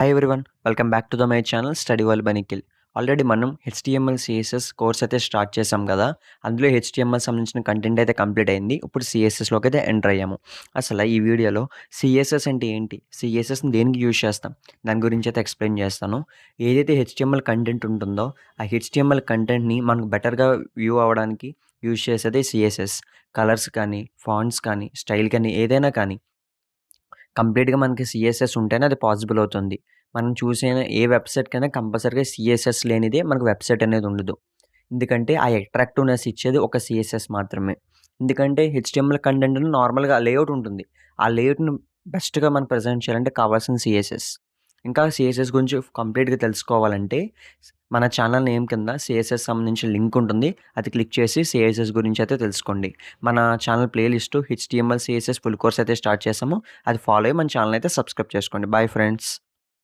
Hi everyone. Welcome back to my channel study world by Nikhil. Already మనం HTML, CSS course అయితే start చేసాం కదా! అందులో హెచ్టీఎంఎల్ సంబంధించిన కంటెంట్ అయితే కంప్లీట్ అయింది. ఇప్పుడు సిఎస్ఎస్‌లోకి అయితే ఎంటర్ అయ్యాము. అసల ఈ వీడియోలో సిఎస్ఎస్ అంటే ఏంటి? సిఎస్ఎస్‌ని దేనికి యూజ్ చేస్తాం? దాని గురించి అయితే ఎక్స్‌ప్లెయిన్ చేస్తాను. ఏదైతే హెచ్టీఎంఎల్ కంటెంట్ ఉంటుందో, ఆ హెచ్టీఎంఎల్ కంటెంట్‌ని మనకు బెటర్‌గా వ్యూ అవ్వడానికి యూజ్ చేసేదే సిఎస్ఎస్. కలర్స్ కానీ, ఫాంట్స్ కానీ, స్టైల్ కానీ ఏదైనా కానీ కంప్లీట్‌గా మనకి సీఎస్ఎస్ ఉంటేనే అది పాసిబుల్ అవుతుంది. మనం చూసే ఏ వెబ్‌సైట్‌కైనా కంపల్సరీగా సీఎస్ఎస్ లేనిదే మనకు వెబ్‌సైట్ అనేది ఉండదు. ఎందుకంటే ఆ అట్రాక్టివ్‌నెస్ ఇచ్చేది ఒక సీఎస్ఎస్ మాత్రమే. ఎందుకంటే హెచ్టీఎంఎల్ కంటెంట్‌లో నార్మల్‌గా లేఅవుట్ ఉంటుంది. ఆ లేఅవుట్‌ని బెస్ట్‌గా మనం ప్రెజెంట్ చేయాలంటే కావాల్సిన సీఎస్ఎస్. ఇంకా సీఎస్ఎస్ గురించి కంప్లీట్‌గా తెలుసుకోవాలంటే మన ఛానల్ నేమ్ కింద సీఎస్ఎస్ సంబంధించిన లింక్ ఉంటుంది. అది క్లిక్ చేసి సీఎస్ఎస్ గురించి అయితే తెలుసుకోండి. మన channel play list HTML, CSS full course అయితే స్టార్ట్ చేసాము. అది ఫాలో అయ్యి మన ఛానల్ అయితే సబ్స్క్రైబ్ చేసుకోండి. Bye friends.